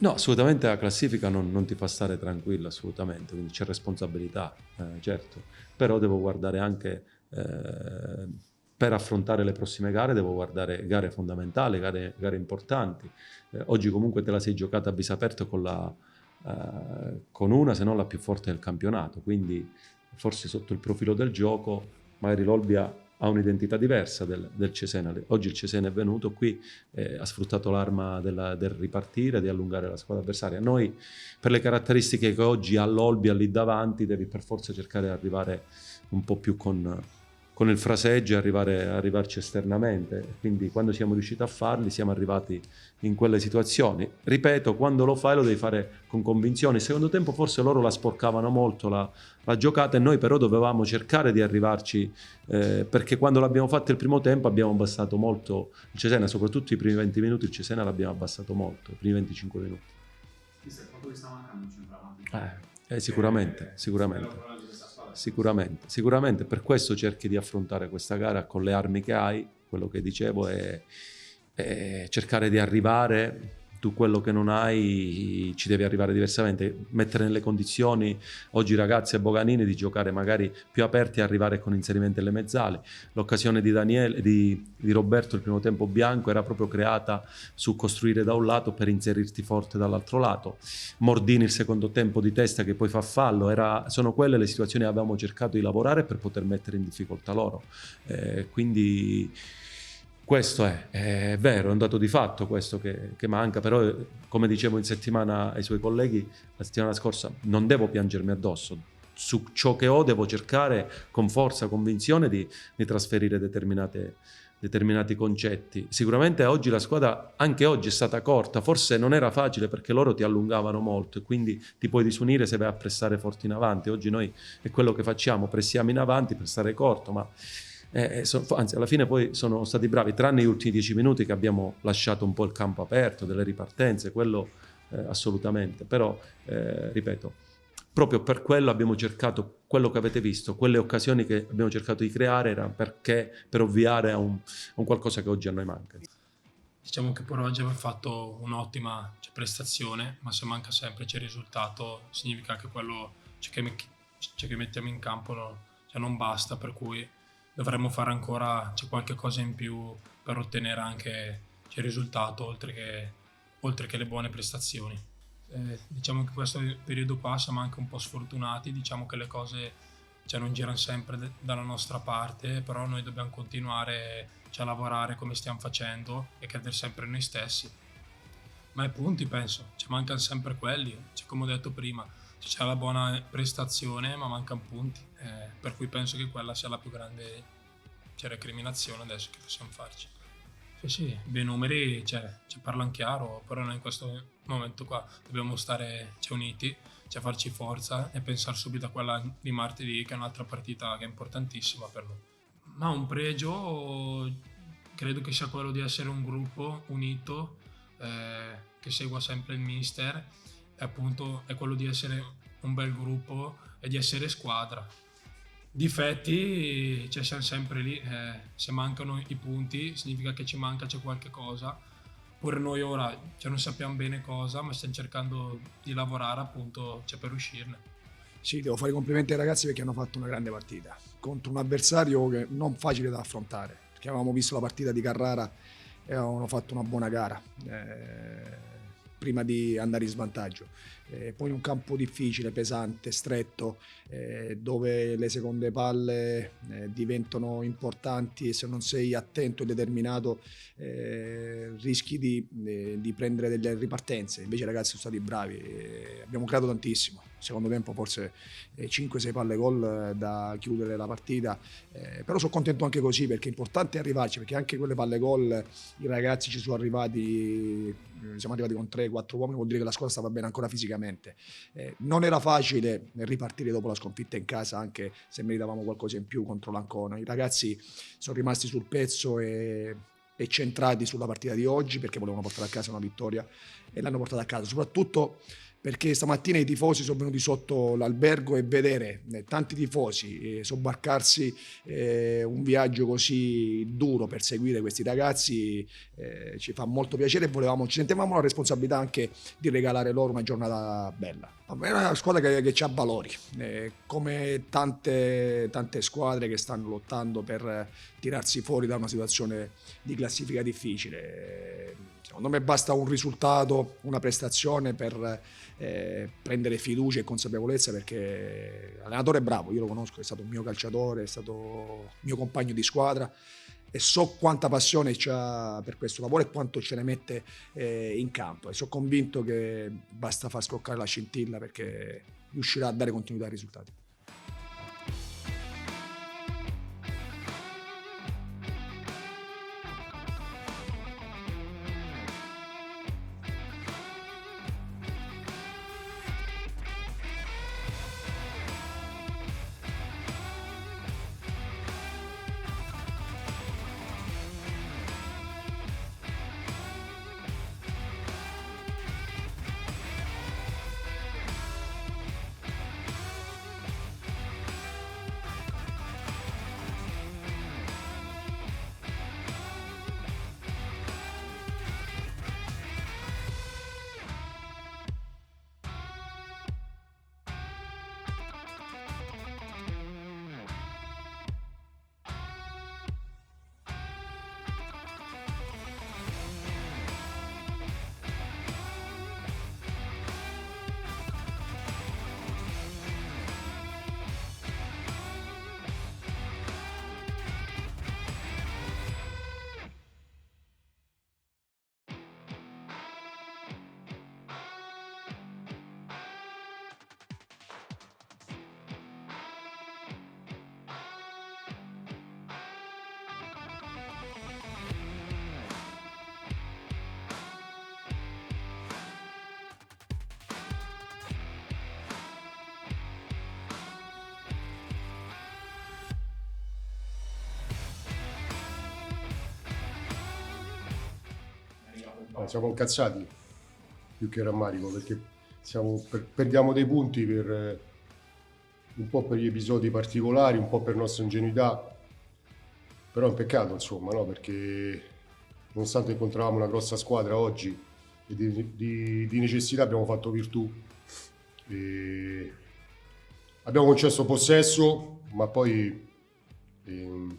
No, assolutamente la classifica non ti fa stare tranquillo, assolutamente, quindi c'è responsabilità, certo, però devo guardare anche, per affrontare le prossime gare, devo guardare gare fondamentali, gare importanti. Oggi comunque te la sei giocata a viso aperto con una, se non la più forte del campionato, quindi forse sotto il profilo del gioco, magari l'Olbia ha un'identità diversa del Cesena. Oggi il Cesena è venuto qui, ha sfruttato l'arma del ripartire, di allungare la squadra avversaria. Noi, per le caratteristiche che oggi ha l'Olbia lì davanti, devi per forza cercare di arrivare un po' più con il fraseggio e arrivarci esternamente. Quindi quando siamo riusciti a farli, siamo arrivati in quelle situazioni. Ripeto, quando lo fai lo devi fare con convinzione. Il secondo tempo forse loro la sporcavano molto la giocata, e noi però dovevamo cercare di arrivarci, perché quando l'abbiamo fatto il primo tempo abbiamo abbassato molto il Cesena, soprattutto i primi 20 minuti il Cesena l'abbiamo abbassato molto, i primi 25 minuti. Quanto vi sta mancando un centravanti? Sicuramente, per questo cerchi di affrontare questa gara con le armi che hai, quello che dicevo, e cercare di arrivare. Tu quello che non hai ci devi arrivare diversamente, mettere nelle condizioni oggi ragazzi e Boganini di giocare magari più aperti e arrivare con inserimenti alle mezzali. L'occasione di Roberto il primo tempo bianco era proprio creata su costruire da un lato per inserirti forte dall'altro lato. Mordini il secondo tempo di testa che poi fa fallo, sono quelle le situazioni che avevamo cercato di lavorare per poter mettere in difficoltà loro, quindi questo è vero, è un dato di fatto questo che manca, però come dicevo in settimana ai suoi colleghi la settimana scorsa, non devo piangermi addosso. Su ciò che ho devo cercare con forza, convinzione di trasferire determinati concetti. Sicuramente oggi la squadra, anche oggi, è stata corta, forse non era facile perché loro ti allungavano molto e quindi ti puoi disunire se vai a pressare forte in avanti. Oggi noi è quello che facciamo, pressiamo in avanti per stare corto, ma anzi alla fine poi sono stati bravi, tranne gli ultimi 10 minuti che abbiamo lasciato un po' il campo aperto, delle ripartenze, quello assolutamente, però ripeto, proprio per quello abbiamo cercato, quello che avete visto, quelle occasioni che abbiamo cercato di creare era per ovviare a un qualcosa che oggi a noi manca. Diciamo che per oggi abbiamo fatto un'ottima prestazione, ma se manca sempre c'è il risultato, significa che quello che mettiamo in campo non basta, per cui dovremmo fare ancora qualche cosa in più per ottenere anche il risultato, oltre che le buone prestazioni. Diciamo che questo periodo qua siamo anche un po' sfortunati, diciamo che le cose non girano sempre dalla nostra parte, però noi dobbiamo continuare a lavorare come stiamo facendo e credere sempre in noi stessi. Ma i punti, penso, ci mancano sempre quelli, come ho detto prima, c'è la buona prestazione ma mancano punti, per cui penso che quella sia la più grande recriminazione adesso che possiamo farci. Sì, i numeri parlano chiaro, però noi in questo momento qua dobbiamo stare uniti, farci forza e pensare subito a quella di martedì, che è un'altra partita che è importantissima per noi. Ma un pregio credo che sia quello di essere un gruppo unito, che segua sempre il mister, e appunto è quello di essere un bel gruppo e di essere squadra. Difetti siamo sempre lì, se mancano i punti significa che c'è qualche cosa, pure noi ora non sappiamo bene cosa, ma stiamo cercando di lavorare appunto per uscirne. Sì, devo fare i complimenti ai ragazzi perché hanno fatto una grande partita contro un avversario che non facile da affrontare, perché avevamo visto la partita di Carrara e avevano fatto una buona gara prima di andare in svantaggio. Poi un campo difficile, pesante, stretto, dove le seconde palle diventano importanti e se non sei attento e determinato rischi di prendere delle ripartenze. Invece i ragazzi sono stati bravi, abbiamo creato tantissimo. Secondo tempo forse 5-6 palle gol da chiudere la partita, però sono contento anche così perché è importante arrivarci, perché anche quelle palle gol i ragazzi ci sono arrivati, siamo arrivati con 3-4 uomini, vuol dire che la squadra stava bene ancora fisicamente. Non era facile ripartire dopo la sconfitta in casa, anche se meritavamo qualcosa in più contro l'Ancona. I ragazzi sono rimasti sul pezzo e centrati sulla partita di oggi perché volevano portare a casa una vittoria e l'hanno portata a casa. Soprattutto perché stamattina i tifosi sono venuti sotto l'albergo e vedere tanti tifosi sobbarcarsi un viaggio così duro per seguire questi ragazzi ci fa molto piacere e ci sentivamo la responsabilità anche di regalare loro una giornata bella. È una squadra che ha valori, come tante squadre che stanno lottando per tirarsi fuori da una situazione di classifica difficile. Secondo me basta un risultato, una prestazione per prendere fiducia e consapevolezza, perché l'allenatore è bravo, io lo conosco, è stato un mio calciatore, è stato mio compagno di squadra e so quanta passione c'ha per questo lavoro e quanto ce ne mette in campo, e sono convinto che basta far scoccare la scintilla perché riuscirà a dare continuità ai risultati. Siamo incazzati più che rammarico, perché perdiamo dei punti un po' per gli episodi particolari, un po' per nostra ingenuità, però è un peccato, insomma, no? Perché nonostante incontravamo una grossa squadra oggi e di necessità abbiamo fatto virtù. E abbiamo concesso possesso, ma poi non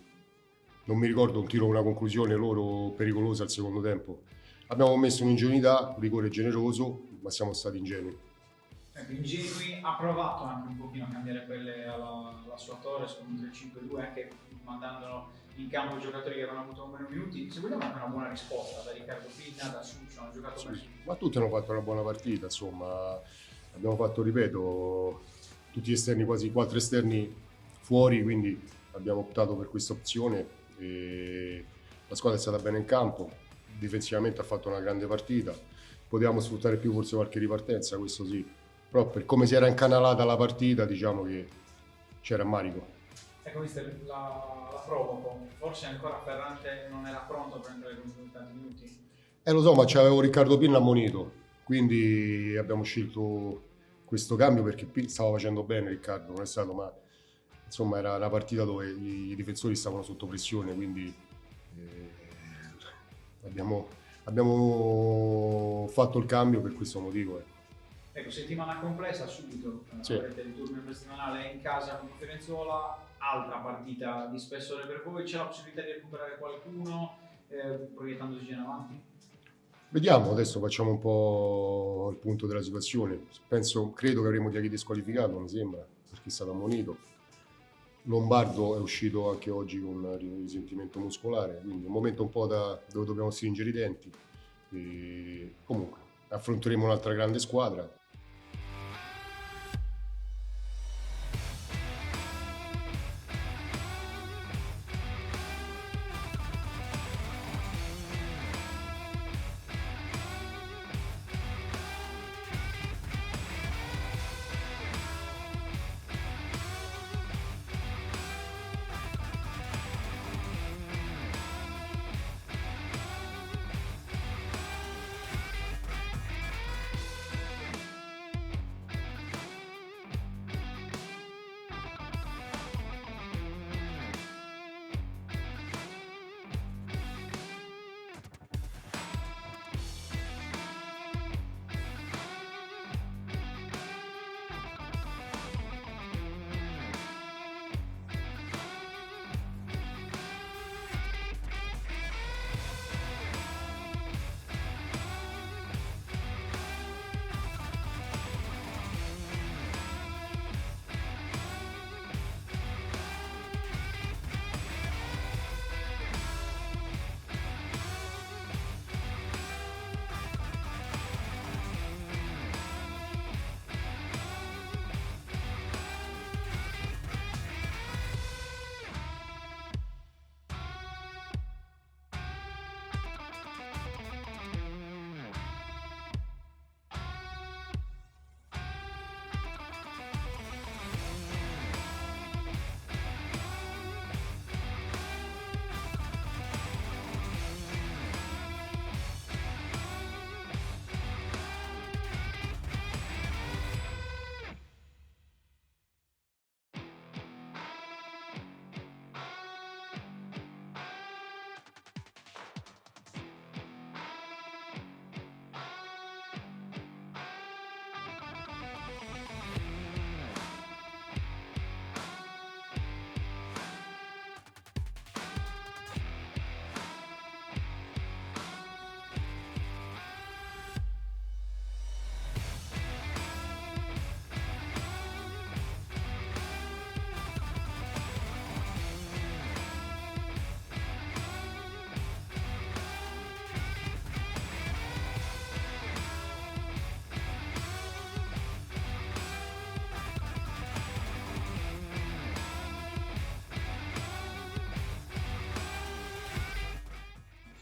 mi ricordo un tiro con una conclusione loro pericolosa al secondo tempo. Abbiamo commesso un'ingenuità, un rigore generoso, ma siamo stati ingenui. Ingenui, ha provato anche un pochino a cambiare pelle alla sua Torres con un 3-5-2, anche mandando in campo i giocatori che avevano avuto meno minuti. Se vogliamo anche una buona risposta da Riccardo Pigna, da Succio, hanno giocato bene. Ma tutti hanno fatto una buona partita, insomma. Abbiamo fatto, ripeto, tutti esterni, quasi 4 esterni fuori, quindi abbiamo optato per questa opzione e la squadra è stata bene in campo. Difensivamente ha fatto una grande partita, potevamo sfruttare più forse qualche ripartenza, questo sì, però per come si era incanalata la partita diciamo che c'era rammarico. Ecco, mister, la provoco, forse ancora Ferrante non era pronto a prendere così tanti minuti? Lo so, ma c'avevo Riccardo Pinna ammonito, quindi abbiamo scelto questo cambio perché stava facendo bene Riccardo, non è stato, ma insomma era una partita dove i difensori stavano sotto pressione, quindi abbiamo fatto il cambio per questo motivo. Ecco, settimana complessa subito, sì. Avrete il turno infrasettimanale in casa con Fiorenzuola, altra partita di spessore per voi, c'è la possibilità di recuperare qualcuno proiettandosi in avanti? Vediamo, adesso facciamo un po' il punto della situazione. Credo che avremo Diaghi disqualificato, mi sembra, perché è stato ammonito. Lombardo è uscito anche oggi con un risentimento muscolare, quindi un momento un po' dove dobbiamo stringere i denti. E comunque affronteremo un'altra grande squadra.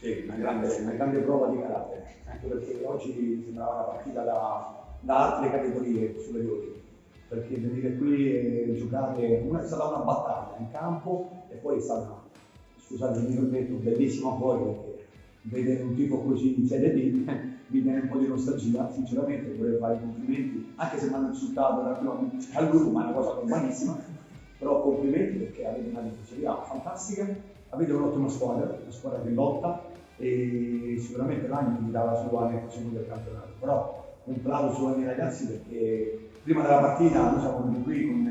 Sì, una grande prova di carattere, anche perché oggi sembrava una partita da altre categorie superiori, perché venire qui e giocare, è stata una battaglia in campo e poi è stata, scusate mi permetto, bellissima fuori, perché vedere un tipo così in Serie D mi viene un po' di nostalgia, sinceramente vorrei fare i complimenti, anche se mi hanno insultato al gruppo, ma è una cosa normalissima, però complimenti perché avete una difesa fantastica, avete un'ottima squadra, una squadra che lotta e sicuramente l'anno mi dà la sua nel prossimo del campionato, però un plauso ai miei ragazzi perché prima della partita noi siamo venuti qui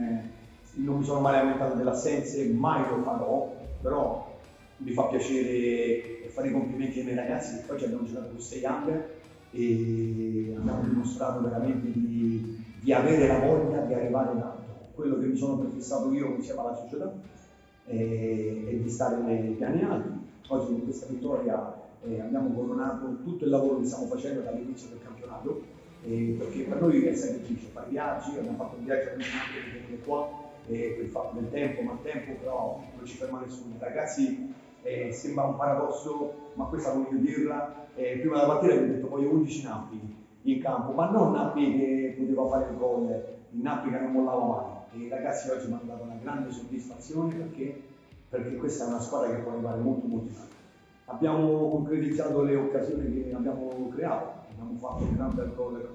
non mi sono mai lamentato delle assenze, mai lo farò, però mi fa piacere fare i complimenti ai miei ragazzi perché oggi abbiamo giocato con 6 under e abbiamo dimostrato veramente di avere la voglia di arrivare in alto, quello che mi sono prefissato io insieme alla società e di stare nei piani alti. Oggi con questa vittoria abbiamo coronato tutto il lavoro che stiamo facendo dall'inizio del campionato, perché per noi è semplice fare viaggi, abbiamo fatto un viaggio anche di venire qua per il fatto del tempo, maltempo, però non ci ferma nessuno. Ragazzi, sembra un paradosso, ma questa voglio dirla, prima della partita vi ho detto voglio 11 Nappi in campo, ma non Nappi che poteva fare il gol, il Nappi che non mollava mai. E i ragazzi oggi mi hanno dato una grande soddisfazione perché questa è una squadra che può arrivare molto in alto. Abbiamo concretizzato le occasioni che abbiamo creato, abbiamo fatto un gran bel gol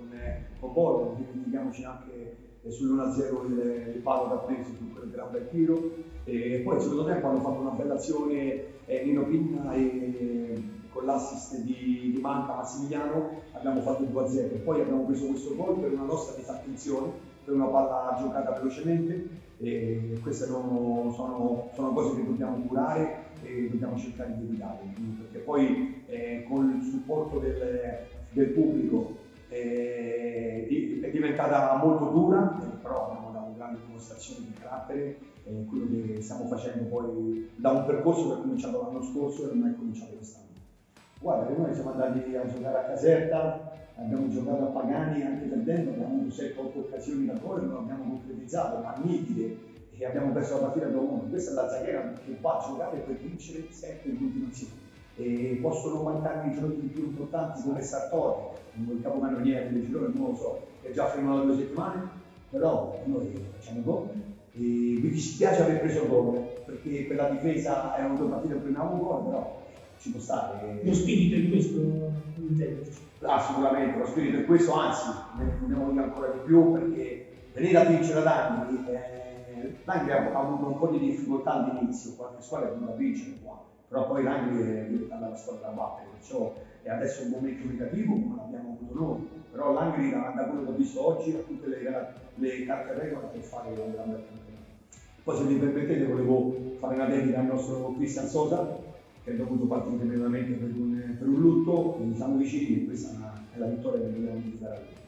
con Borgo, non dimentichiamoci anche sull'1-0 il palo da preso su quel gran bel tiro, e poi al secondo tempo hanno fatto una bella azione Nino Pinna e con l'assist di Manca Massimiliano abbiamo fatto il 2-0 e poi abbiamo preso questo gol per una nostra disattenzione, per una palla giocata velocemente, e queste sono cose che dobbiamo curare e dobbiamo cercare di evitare, perché poi con il supporto del pubblico è diventata molto dura, però abbiamo dato una grande dimostrazione di carattere, quello che stiamo facendo poi da un percorso che è cominciato l'anno scorso e non è cominciato quest'anno. Guarda, noi siamo andati a giocare a Caserta, abbiamo giocato a Pagani anche perdendo, abbiamo avuto 7-8 occasioni da gol, non abbiamo concretizzato, ma nitide, e abbiamo perso la partita 2-1. Questa è la Zaghera che va a giocare per vincere sempre in continuazione. E possono mancare i giochi più importanti come Sartori, il capocannoniere del girone, non lo so, che è già fermato 2 settimane, però noi facciamo gol. E mi dispiace aver preso gol, perché per la difesa erano 2 partite in prima gol, però ci può stare. Lo spirito è questo, intenderci. Sicuramente, lo spirito è questo, anzi, ne dobbiamo dire ancora di più, perché venire a vincere ad Angli, l'Angli ha avuto un po' di difficoltà all'inizio, qualche squadra che non la vincere qua, però poi l'Angli è diventata la squadra da battere, perciò è adesso un momento negativo come l'abbiamo avuto noi, però l'Angli da quello che ho visto oggi ha tutte le carte regola per fare un gran bel campionato. Poi se mi permettete volevo fare una dedica al nostro Cristian Sosa, che è dovuto partire brevemente per un lutto, quindi siamo vicini e questa è la vittoria che dobbiamo dare.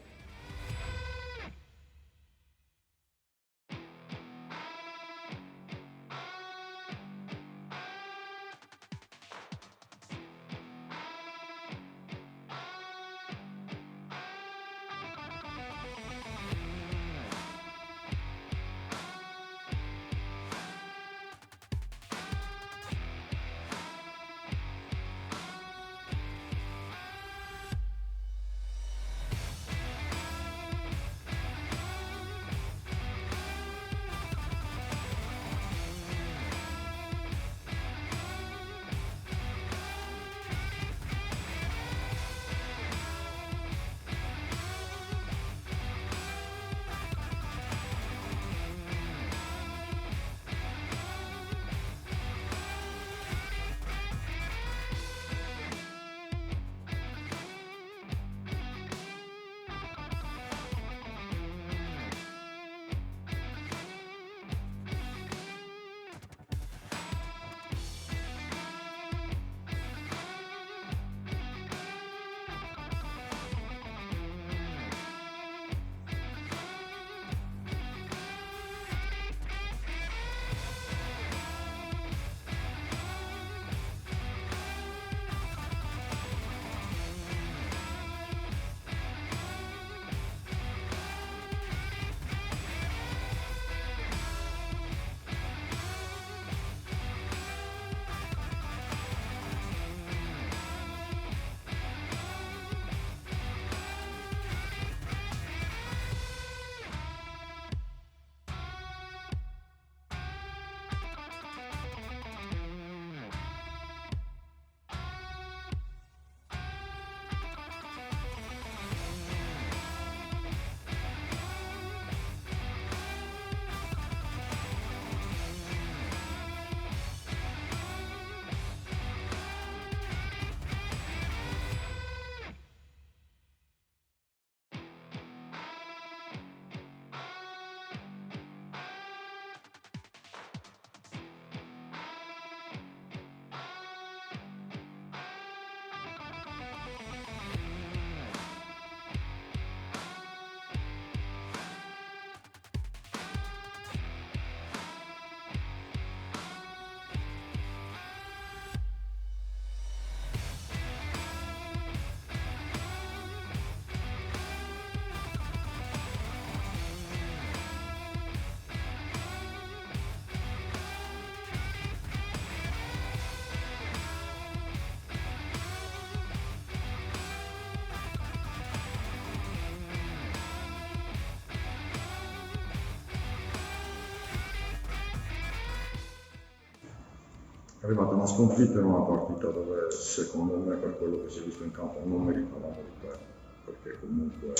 arrivata una sconfitta in una partita dove secondo me per quello che si è visto in campo non meritavamo di perdere, perché comunque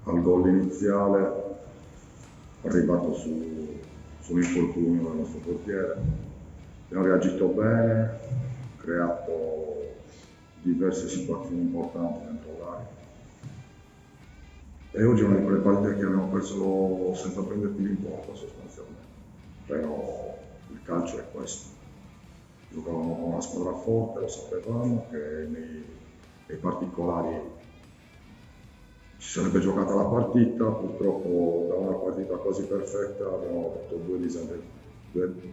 al gol iniziale arrivato sull'infortunio del nostro portiere abbiamo reagito bene, creato diverse situazioni importanti dentro l'area e oggi è una di quelle partite che abbiamo perso senza prenderti l'importo sostanzialmente, però il calcio è questo. Giocavamo con una squadra forte, lo sapevamo che nei particolari si sarebbe giocata la partita, purtroppo da una partita quasi perfetta abbiamo avuto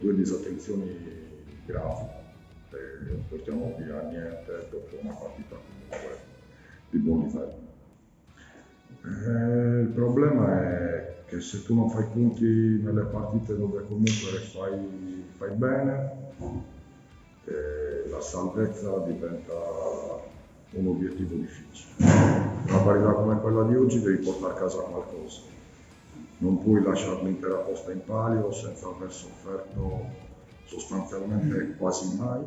due disattenzioni gravi e non portiamo via niente dopo una partita comunque di buon livello. Il problema è che se tu non fai punti nelle partite dove comunque fai bene, la salvezza diventa un obiettivo difficile. Una partita come quella di oggi devi portare a casa qualcosa, non puoi lasciare l'intera posta in palio senza aver sofferto sostanzialmente quasi mai,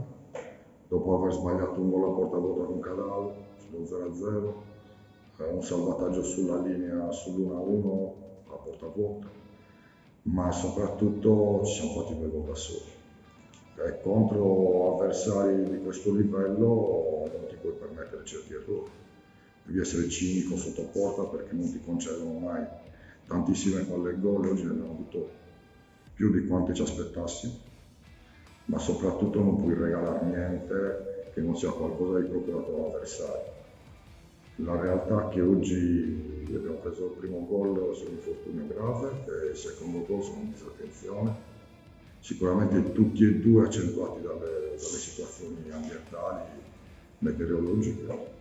dopo aver sbagliato un gol a porta vuota con Cadal sullo 0-0, un salvataggio sulla linea sull'1-1 a porta vuota, ma soprattutto ci siamo fatti due gol da soli. E contro avversari di questo livello non ti puoi permettere certi errori, devi essere cinico sotto porta perché non ti concedono mai tantissime palle gol. Oggi ne abbiamo avuto più di quante ci aspettassimo, ma soprattutto non puoi regalare niente che non sia qualcosa di procurato dall'avversario. La realtà è che oggi abbiamo preso il primo gol sull'infortunio grave e il secondo gol sono in disattenzione, sicuramente tutti e due accentuati dalle situazioni ambientali, meteorologiche,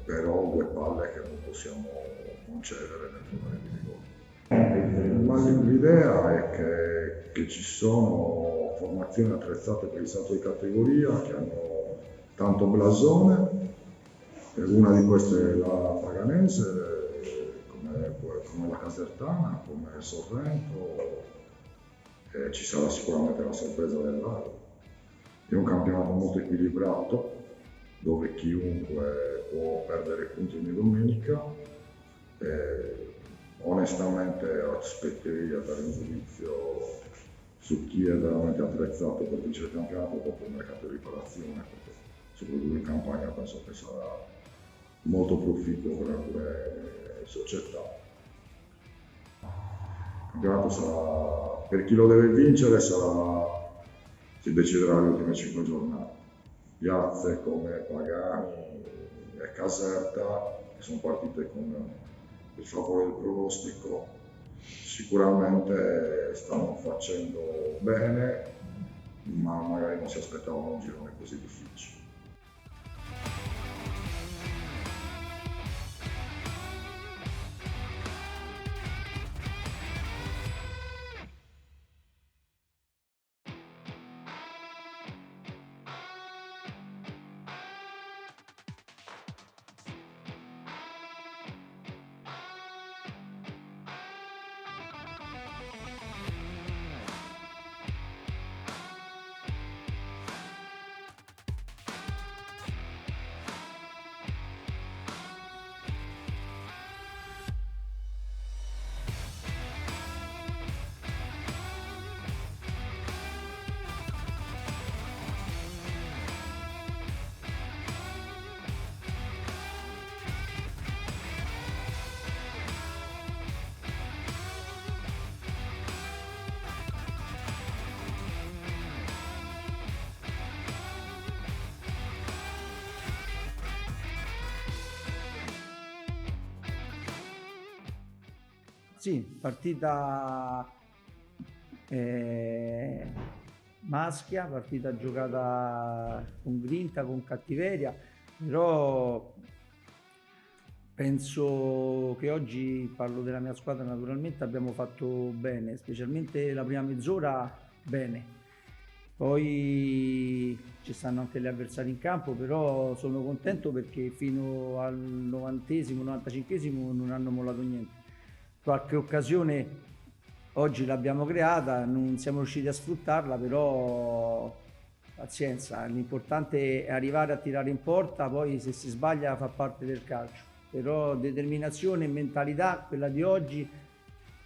però due palle che non possiamo concedere nel giocare di rigore. Ma l'idea è che ci sono formazioni attrezzate per il salto di categoria che hanno tanto blasone. Una di queste è la Paganese, come la Casertana, come Sorrento, e ci sarà sicuramente la sorpresa dell'Aria. È un campionato molto equilibrato, dove chiunque può perdere punti ogni domenica. Onestamente aspetterei a dare un giudizio su chi è veramente attrezzato per vincere il campionato dopo il mercato di riparazione, perché soprattutto in campagna penso che sarà molto proficuo per alcune società. Il campionato sarà, per chi lo deve vincere, si deciderà le ultime 5 giornate. Piazze come Pagani e Caserta, che sono partite con il favore del pronostico, sicuramente stanno facendo bene, ma magari non si aspettavano un girone così difficile. Sì, partita maschia, partita giocata con grinta, con cattiveria, però penso che oggi, parlo della mia squadra naturalmente, abbiamo fatto bene, specialmente la prima mezz'ora bene. Poi ci stanno anche gli avversari in campo, però sono contento perché fino al 90esimo, 95esimo non hanno mollato niente. Qualche occasione Oggi l'abbiamo creata, non siamo riusciti a sfruttarla, però pazienza, l'importante è arrivare a tirare in porta, poi se si sbaglia fa parte del calcio. Però determinazione e mentalità, quella di oggi,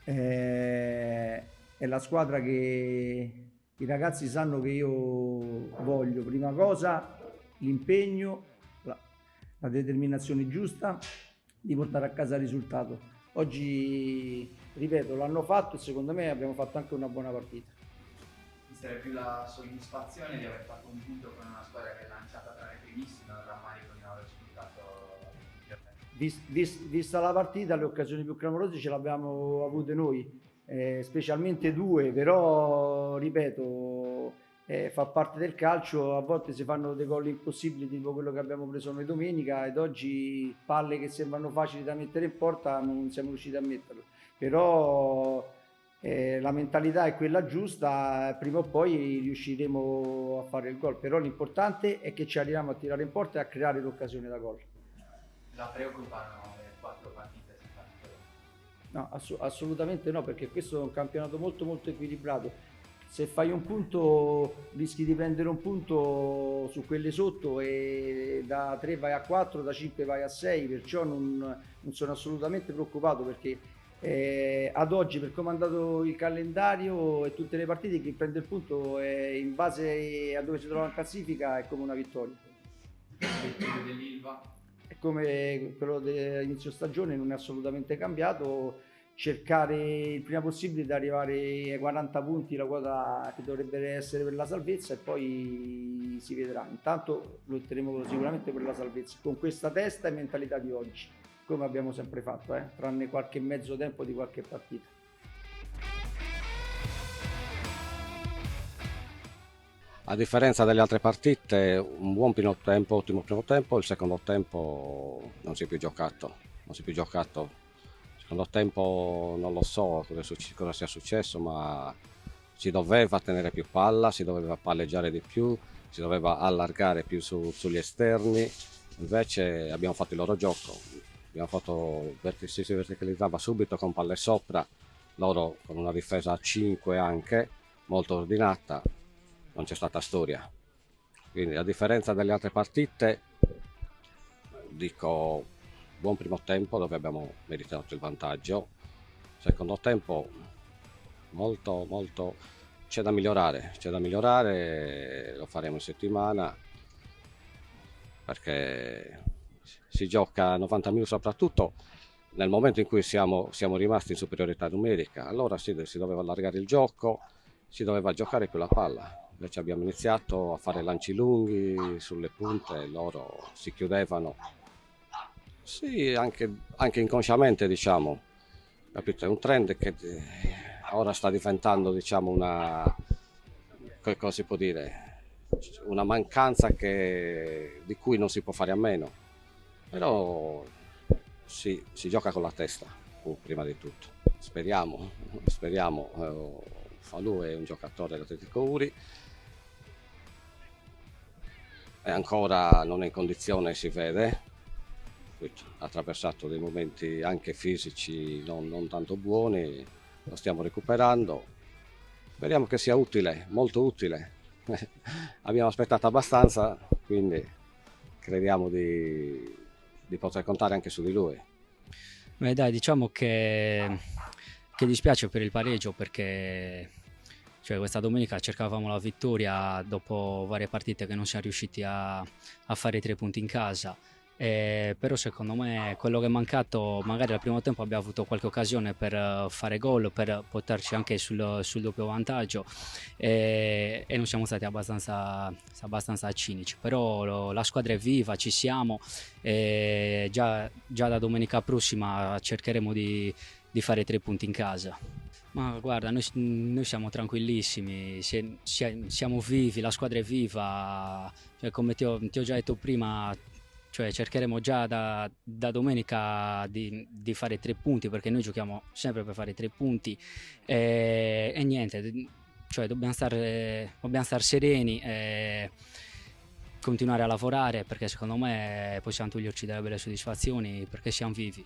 è la squadra che i ragazzi sanno che io voglio. Prima cosa l'impegno, la determinazione giusta di portare a casa il risultato. Oggi, ripeto, l'hanno fatto e secondo me abbiamo fatto anche una buona partita. Sarebbe più la soddisfazione di aver fatto un punto con una squadra che è lanciata tra le primissime, un rammarico di non aver sfruttato. Vista la partita, le occasioni più clamorose ce le abbiamo avute noi, specialmente due, però ripeto, fa parte del calcio, a volte si fanno dei gol impossibili, tipo quello che abbiamo preso noi domenica, ed oggi palle che sembrano facili da mettere in porta non siamo riusciti a metterle, però la mentalità è quella giusta, prima o poi riusciremo a fare il gol, però l'importante è che ci arriviamo a tirare in porta e a creare l'occasione da gol. La preoccupano le 4 partite senza vittoria? No, assolutamente no, perché questo è un campionato molto molto equilibrato. Se fai un punto rischi di prendere un punto su quelle sotto e da 3 vai a 4, da 5 vai a 6, perciò non sono assolutamente preoccupato, perché ad oggi, per come è andato il calendario e tutte le partite, chi prende il punto in base a dove si trova in classifica è come una vittoria. L'obiettivo dell'Ilva? È come quello dell'inizio stagione, non è assolutamente cambiato. Cercare il prima possibile di arrivare ai 40 punti, la quota che dovrebbe essere per la salvezza, e poi si vedrà. Intanto lotteremo sicuramente per la salvezza con questa testa e mentalità di oggi, come abbiamo sempre fatto, tranne qualche mezzo tempo di qualche partita. A differenza delle altre partite, un buon primo tempo, ottimo primo tempo, il secondo tempo non si è più giocato. Secondo tempo non lo so cosa sia successo, ma si doveva tenere più palla, si doveva palleggiare di più, si doveva allargare più sugli esterni, invece abbiamo fatto il loro gioco, si verticalizzava subito con palle sopra, loro con una difesa a 5 anche, molto ordinata, non c'è stata storia. Quindi a differenza delle altre partite, dico buon primo tempo dove abbiamo meritato il vantaggio, secondo tempo molto c'è da migliorare, lo faremo in settimana, perché si gioca 90 minuti, soprattutto nel momento in cui siamo rimasti in superiorità numerica. Allora sì, si doveva allargare il gioco, si doveva giocare con la palla, invece abbiamo iniziato a fare lanci lunghi sulle punte, loro si chiudevano. Sì, anche inconsciamente, diciamo, capito? È un trend che ora sta diventando, diciamo, cosa si può dire, una mancanza di cui non si può fare a meno, però sì, si gioca con la testa, prima di tutto. Speriamo, Falù è un giocatore dell'Atletico Uri, e ancora non è in condizione, si vede, ha attraversato dei momenti anche fisici non tanto buoni, lo stiamo recuperando, speriamo che sia utile, molto utile. Abbiamo aspettato abbastanza, quindi crediamo di poter contare anche su di lui. Beh, dai, diciamo che dispiace per il pareggio, perché questa domenica cercavamo la vittoria dopo varie partite che non siamo riusciti a fare i 3 punti in casa. Però secondo me quello che è mancato, magari al primo tempo abbiamo avuto qualche occasione per fare gol, per portarci anche sul doppio vantaggio, e non siamo stati abbastanza cinici, però la squadra è viva, ci siamo, e già da domenica prossima cercheremo di fare 3 punti in casa. Ma guarda, noi siamo tranquillissimi, siamo vivi, la squadra è viva, come ti ho già detto prima, cercheremo già da domenica di fare 3 punti, perché noi giochiamo sempre per fare 3 punti, e niente, dobbiamo stare sereni e continuare a lavorare, perché secondo me possiamo toglierci delle belle soddisfazioni, perché siamo vivi.